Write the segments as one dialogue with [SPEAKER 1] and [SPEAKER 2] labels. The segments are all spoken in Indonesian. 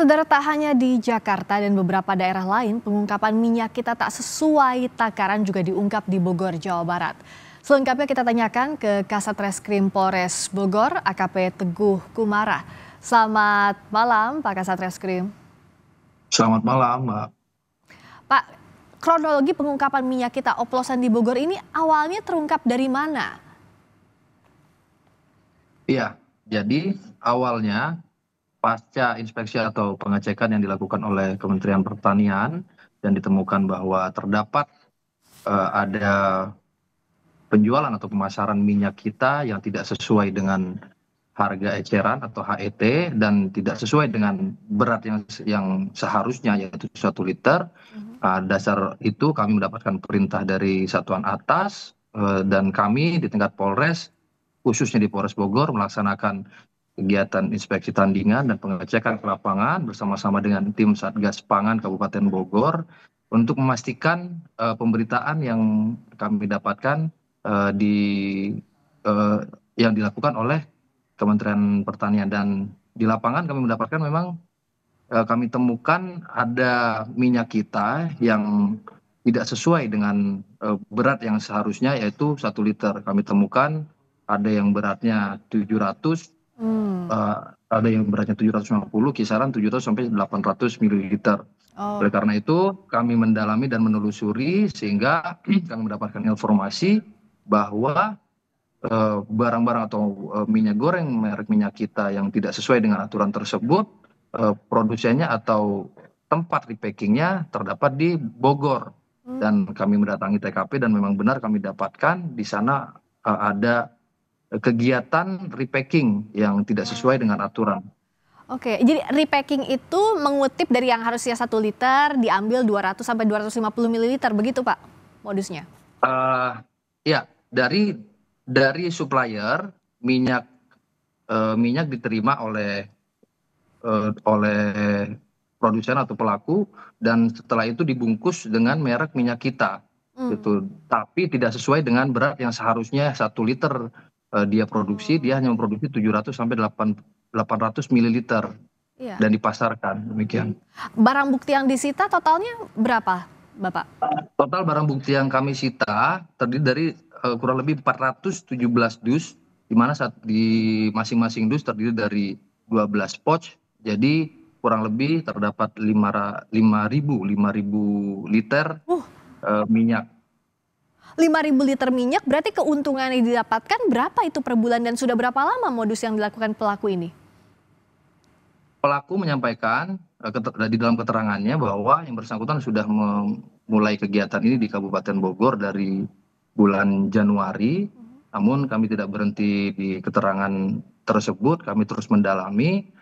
[SPEAKER 1] Saudara, tak hanya di Jakarta dan beberapa daerah lain, pengungkapan minyak kita tak sesuai takaran juga diungkap di Bogor, Jawa Barat. Selengkapnya kita tanyakan ke Kasat Reskrim Polres Bogor, AKP Teguh Kumara. Selamat malam, Pak Kasat Reskrim.
[SPEAKER 2] Selamat malam, Mbak.
[SPEAKER 1] Pak, kronologi pengungkapan minyak kita oplosan di Bogor ini awalnya terungkap dari mana?
[SPEAKER 2] Iya, jadi awalnya pasca inspeksi atau pengecekan yang dilakukan oleh Kementerian Pertanian dan ditemukan bahwa terdapat ada penjualan atau pemasaran minyak kita yang tidak sesuai dengan harga eceran atau HET dan tidak sesuai dengan berat yang seharusnya yaitu 1 liter. Dasar itu kami mendapatkan perintah dari satuan atas dan kami di tingkat Polres khususnya di Polres Bogor melaksanakan kegiatan inspeksi tandingan dan pengecekan ke lapangan bersama-sama dengan tim Satgas Pangan Kabupaten Bogor untuk memastikan pemberitaan yang kami dapatkan di yang dilakukan oleh Kementerian Pertanian. Dan di lapangan kami mendapatkan memang kami temukan ada minyak kita yang tidak sesuai dengan berat yang seharusnya yaitu 1 liter. Kami temukan ada yang beratnya 700, ada yang beratnya 750, kisaran 700 sampai 800 mililiter.
[SPEAKER 1] Oh,
[SPEAKER 2] Oleh karena itu kami mendalami dan menelusuri sehingga kami mendapatkan informasi bahwa barang-barang atau minyak goreng merek minyak kita yang tidak sesuai dengan aturan tersebut, produsennya atau tempat repackingnya terdapat di Bogor. Dan kami mendatangi TKP dan memang benar kami dapatkan di sana ada kegiatan repacking yang tidak sesuai dengan aturan.
[SPEAKER 1] oke. Jadi repacking itu mengutip dari yang harusnya 1 liter diambil 200 sampai 250 mililiter, begitu Pak modusnya?
[SPEAKER 2] Eh, ya, dari supplier minyak minyak diterima oleh produsen atau pelaku dan setelah itu dibungkus dengan merek minyak kita gitu. Tapi tidak sesuai dengan berat yang seharusnya 1 liter dia produksi, dia hanya memproduksi 700 sampai 800 mililiter
[SPEAKER 1] Iya.
[SPEAKER 2] dan dipasarkan demikian.
[SPEAKER 1] Barang bukti yang disita totalnya berapa, Bapak?
[SPEAKER 2] Total barang bukti yang kami sita terdiri dari kurang lebih 417 dus, di mana di masing-masing dus terdiri dari 12 pouch. Jadi kurang lebih terdapat 5.000 liter
[SPEAKER 1] Uh,
[SPEAKER 2] minyak.
[SPEAKER 1] 5.000 liter minyak, berarti keuntungan yang didapatkan berapa itu per bulan dan sudah berapa lama modus yang dilakukan pelaku ini?
[SPEAKER 2] Pelaku menyampaikan di dalam keterangannya bahwa yang bersangkutan sudah memulai kegiatan ini di Kabupaten Bogor dari bulan Januari, namun kami tidak berhenti di keterangan tersebut, kami terus mendalami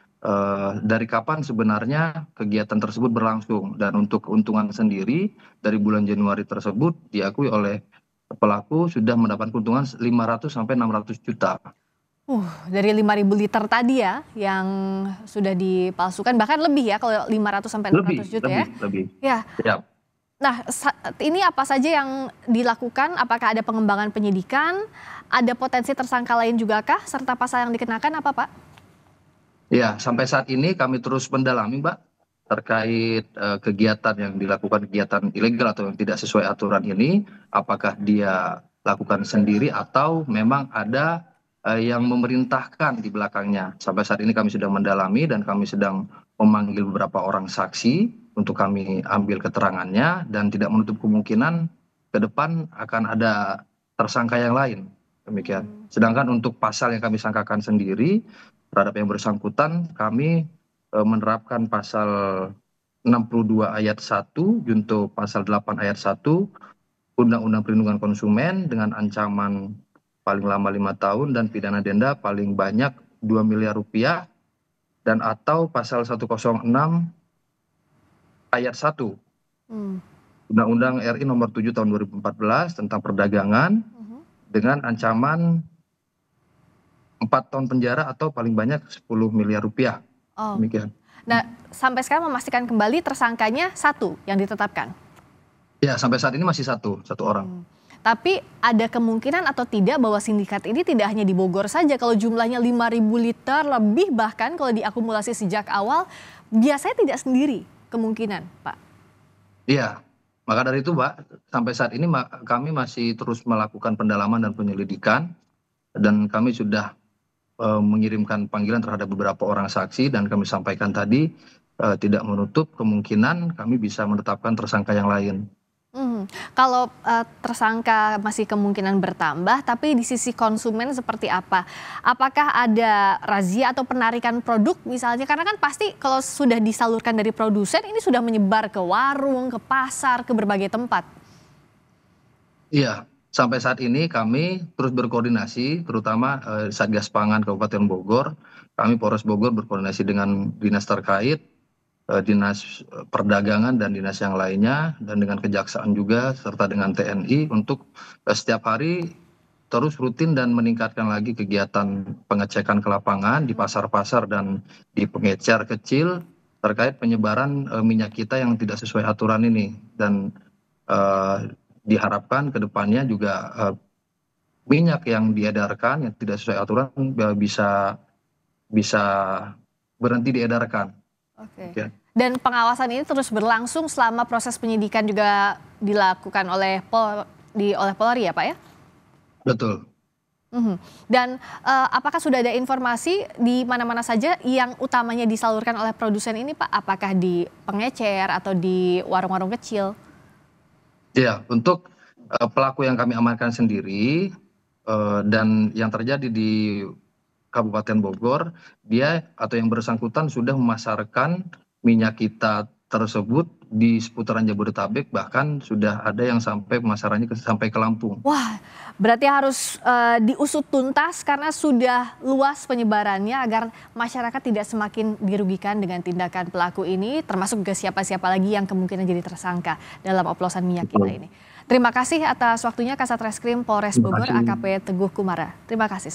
[SPEAKER 2] dari kapan sebenarnya kegiatan tersebut berlangsung. Dan untuk keuntungan sendiri dari bulan Januari tersebut diakui oleh pelaku sudah mendapat keuntungan 500 sampai 600 juta.
[SPEAKER 1] Dari 5.000 liter tadi ya, yang sudah dipalsukan, bahkan lebih ya kalau 500 sampai
[SPEAKER 2] Lebih,
[SPEAKER 1] 600 juta
[SPEAKER 2] lebih,
[SPEAKER 1] ya.
[SPEAKER 2] lebih.
[SPEAKER 1] Ya,
[SPEAKER 2] Ya.
[SPEAKER 1] nah ini apa saja yang dilakukan? Apakah ada pengembangan penyidikan? Ada potensi tersangka lain juga kah? Serta pasal yang dikenakan apa, Pak?
[SPEAKER 2] Ya, sampai saat ini kami terus mendalami, Mbak, terkait kegiatan yang dilakukan, kegiatan ilegal atau yang tidak sesuai aturan ini, apakah dia lakukan sendiri atau memang ada yang memerintahkan di belakangnya. Sampai saat ini kami sedang mendalami dan kami sedang memanggil beberapa orang saksi untuk kami ambil keterangannya dan tidak menutup kemungkinan ke depan akan ada tersangka yang lain. Demikian. Sedangkan untuk pasal yang kami sangkakan sendiri terhadap yang bersangkutan, kami menerapkan pasal 62 ayat 1 junto pasal 8 ayat 1 Undang-Undang Perlindungan Konsumen dengan ancaman paling lama 5 tahun dan pidana denda paling banyak 2 miliar rupiah, dan atau pasal 106 ayat 1
[SPEAKER 1] Hmm.
[SPEAKER 2] Undang-Undang RI nomor 7 tahun 2014 tentang perdagangan dengan ancaman 4 tahun penjara atau paling banyak 10 miliar rupiah.
[SPEAKER 1] Oh,
[SPEAKER 2] Demikian.
[SPEAKER 1] nah sampai sekarang memastikan kembali tersangkanya satu yang ditetapkan.
[SPEAKER 2] Ya, sampai saat ini masih satu orang.
[SPEAKER 1] Tapi ada kemungkinan atau tidak bahwa sindikat ini tidak hanya di Bogor saja, kalau jumlahnya 5.000 liter lebih bahkan kalau diakumulasi sejak awal, biasanya tidak sendiri kemungkinan, Pak.
[SPEAKER 2] Iya, maka dari itu Mbak, sampai saat ini kami masih terus melakukan pendalaman dan penyelidikan, dan kami sudah mengirimkan panggilan terhadap beberapa orang saksi, dan kami sampaikan tadi tidak menutup kemungkinan kami bisa menetapkan tersangka yang lain.
[SPEAKER 1] Kalau tersangka masih kemungkinan bertambah, tapi di sisi konsumen seperti apa? Apakah ada razia atau penarikan produk misalnya? Karena kan pasti kalau sudah disalurkan dari produsen ini sudah menyebar ke warung, ke pasar, ke berbagai tempat.
[SPEAKER 2] Iya, sampai saat ini kami terus berkoordinasi, terutama Satgas Pangan Kabupaten Bogor. Kami Polres Bogor berkoordinasi dengan dinas terkait, dinas perdagangan dan dinas yang lainnya, dan dengan kejaksaan juga serta dengan TNI untuk setiap hari terus rutin dan meningkatkan lagi kegiatan pengecekan ke lapangan di pasar-pasar dan di pengecer kecil terkait penyebaran minyak kita yang tidak sesuai aturan ini, dan diharapkan ke depannya juga minyak yang diedarkan yang tidak sesuai aturan bisa berhenti diedarkan.
[SPEAKER 1] Oke.
[SPEAKER 2] Ya.
[SPEAKER 1] Dan pengawasan ini terus berlangsung selama proses penyidikan juga dilakukan oleh Polri ya Pak ya?
[SPEAKER 2] Betul.
[SPEAKER 1] Dan apakah sudah ada informasi di mana-mana saja yang utamanya disalurkan oleh produsen ini Pak? Apakah di pengecer atau di warung-warung kecil?
[SPEAKER 2] Ya, untuk pelaku yang kami amankan sendiri dan yang terjadi di Kabupaten Bogor, dia atau yang bersangkutan sudah memasarkan minyak kita tersebut di seputaran Jabodetabek, bahkan sudah ada yang sampai pemasarannya sampai ke Lampung.
[SPEAKER 1] Wah, berarti harus diusut tuntas karena sudah luas penyebarannya agar masyarakat tidak semakin dirugikan dengan tindakan pelaku ini, termasuk juga siapa-siapa lagi yang kemungkinan jadi tersangka dalam oplosan minyak kita ini. Terima kasih atas waktunya Kasat Reskrim Polres Bogor AKP Teguh Kumara. Terima kasih.